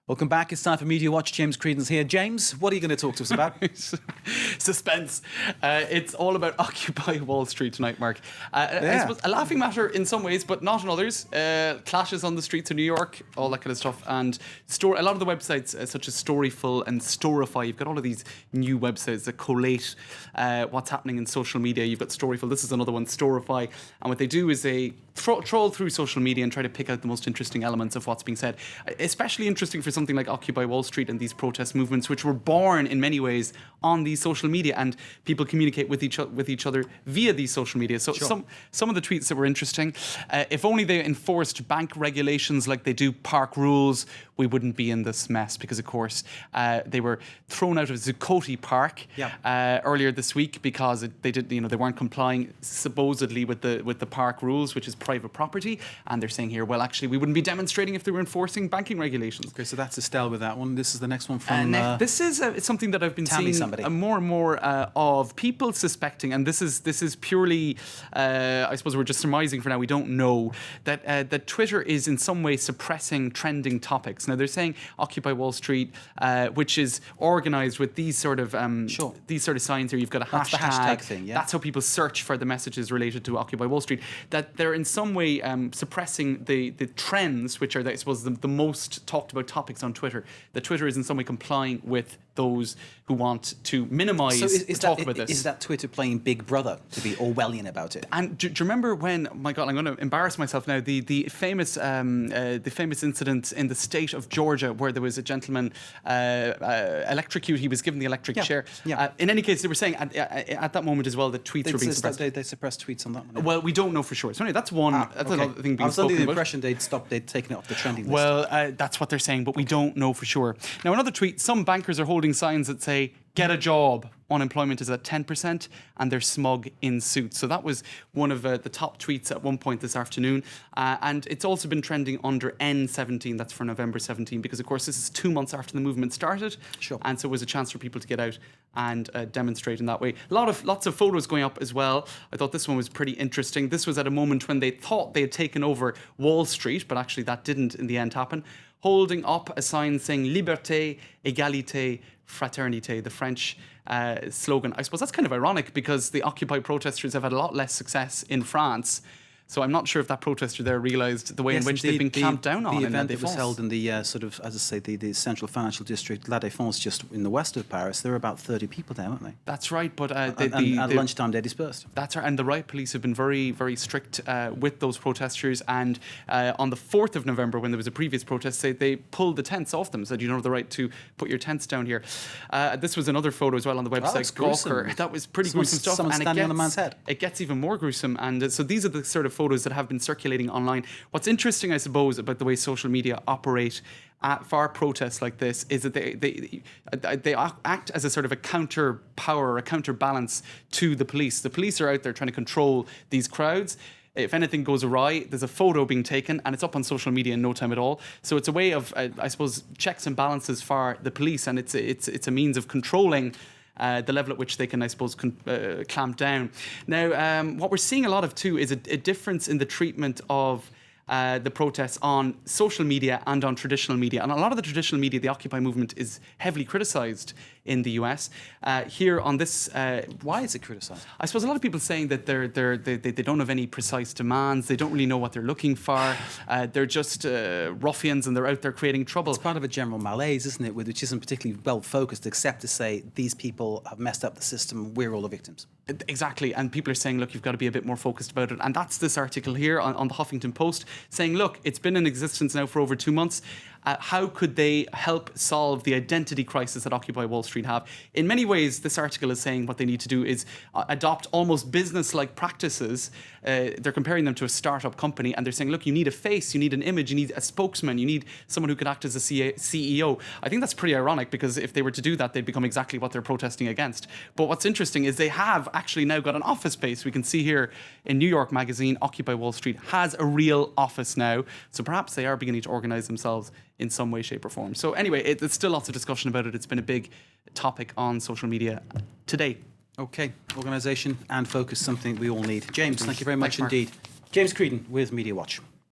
Welcome back. It's time for Media Watch. James Creedon's here. James, what are you going to talk to us about? Suspense. It's all about Occupy Wall Street tonight, Mark. I suppose a laughing matter in some ways, but not in others. Clashes on the streets of New York, all that kind of stuff. And a lot of the websites, such as Storyful and Storify, you've got all of these new websites that collate what's happening in social media. You've got Storyful. This is another one, Storify. And what they do is they troll through social media and try to pick out the most interesting elements of what's being said. Especially interesting for something like Occupy Wall Street and these protest movements, which were born in many ways on these social media, and people communicate with each other via these social media. So some of the tweets that were interesting. If only they enforced bank regulations like they do park rules, we wouldn't be in this mess. Because of course they were thrown out of Zuccotti Park earlier this week because they weren't complying supposedly with the park rules, which is private property. And they're saying here, well, actually, we wouldn't be demonstrating if they were enforcing banking regulations. Okay, so that's Estelle with that one. This is the next one from... this is something that I've been seeing more and more of people suspecting, and this is purely, I suppose we're just surmising for now, we don't know, that Twitter is in some way suppressing trending topics. Now, they're saying Occupy Wall Street, which is organised with these sort of signs here. You've got a That's the hashtag thing, yeah. That's how people search for the messages related to Occupy Wall Street. That they're in some way suppressing the trends, which are, I suppose, the most talked about topics on Twitter. That Twitter is in some way complying with those who want to minimise talk about this. Is that Twitter playing Big Brother, to be Orwellian about it? And do you remember when, oh my God, I'm going to embarrass myself now, the famous incident in the state of Georgia where there was a gentleman electrocuted, he was given the electric chair. Yeah. In any case, they were saying at that moment as well that tweets were being suppressed. They suppressed tweets on that one. Yeah. Well, we don't know for sure. So anyway, that's one. That's another thing being spoken about. I was under the impression they'd taken it off the trending list. Well, that's what they're saying, but we don't know for sure. Now, another tweet, some bankers are holding signs that say, "Get a job. Unemployment is at 10%, and they're smug in suits." So that was one of the top tweets at one point this afternoon. And it's also been trending under N17, that's for November 17, because of course this is 2 months after the movement started. Sure. And so it was a chance for people to get out and demonstrate in that way. Lots of photos going up as well. I thought this one was pretty interesting. This was at a moment when they thought they had taken over Wall Street, but actually that didn't in the end happen. Holding up a sign saying "Liberté, Égalité, Fraternité," the French slogan. I suppose that's kind of ironic because the Occupy protesters have had a lot less success in France. So I'm not sure if that protester there realised the way in which they've been clamped down on. The event that was held in the the central financial district, La Défense, just in the west of Paris. There were about 30 people there, weren't they? That's right, but at lunchtime they dispersed. That's right, and the riot police have been very, very strict with those protesters. And on the 4th of November, when there was a previous protest, they pulled the tents off them, said you don't have the right to put your tents down here. This was another photo as well on the website. Gawker. That was pretty gruesome stuff. Someone standing on a man's head. It gets even more gruesome, and so these are the sort of photos that have been circulating online. What's interesting, I suppose, about the way social media operate for protests like this is that they act as a sort of a counter power, a counterbalance to the police. The police are out there trying to control these crowds. If anything goes awry, there's a photo being taken and it's up on social media in no time at all. So it's a way of, I suppose, checks and balances for the police, and it's a means of controlling the level at which they can, I suppose, clamp down. Now, what we're seeing a lot of too is a difference in the treatment of the protests on social media and on traditional media. And a lot of the traditional media, the Occupy movement, is heavily criticised in the US. Here on this... Why is it criticised? I suppose a lot of people saying that they don't have any precise demands, they don't really know what they're looking for, they're just ruffians and they're out there creating trouble. It's part of a general malaise, isn't it, which isn't particularly well focused, except to say these people have messed up the system, we're all the victims. Exactly, and people are saying, look, you've got to be a bit more focused about it. And that's this article here on the Huffington Post, saying, look, it's been in existence now for over 2 months. How could they help solve the identity crisis that Occupy Wall Street have? In many ways, this article is saying what they need to do is adopt almost business-like practices. They're comparing them to a startup company, and they're saying, look, you need a face, you need an image, you need a spokesman, you need someone who could act as a CEO. I think that's pretty ironic, because if they were to do that, they'd become exactly what they're protesting against. But what's interesting is they have actually now got an office space. We can see here in New York Magazine, Occupy Wall Street has a real office now. So perhaps they are beginning to organise themselves in some way, shape or form. So anyway, there's still lots of discussion about it. It's been a big topic on social media today. Okay, organisation and focus, something we all need. James, thank you very much Thanks, indeed. James Creedon with Media Watch.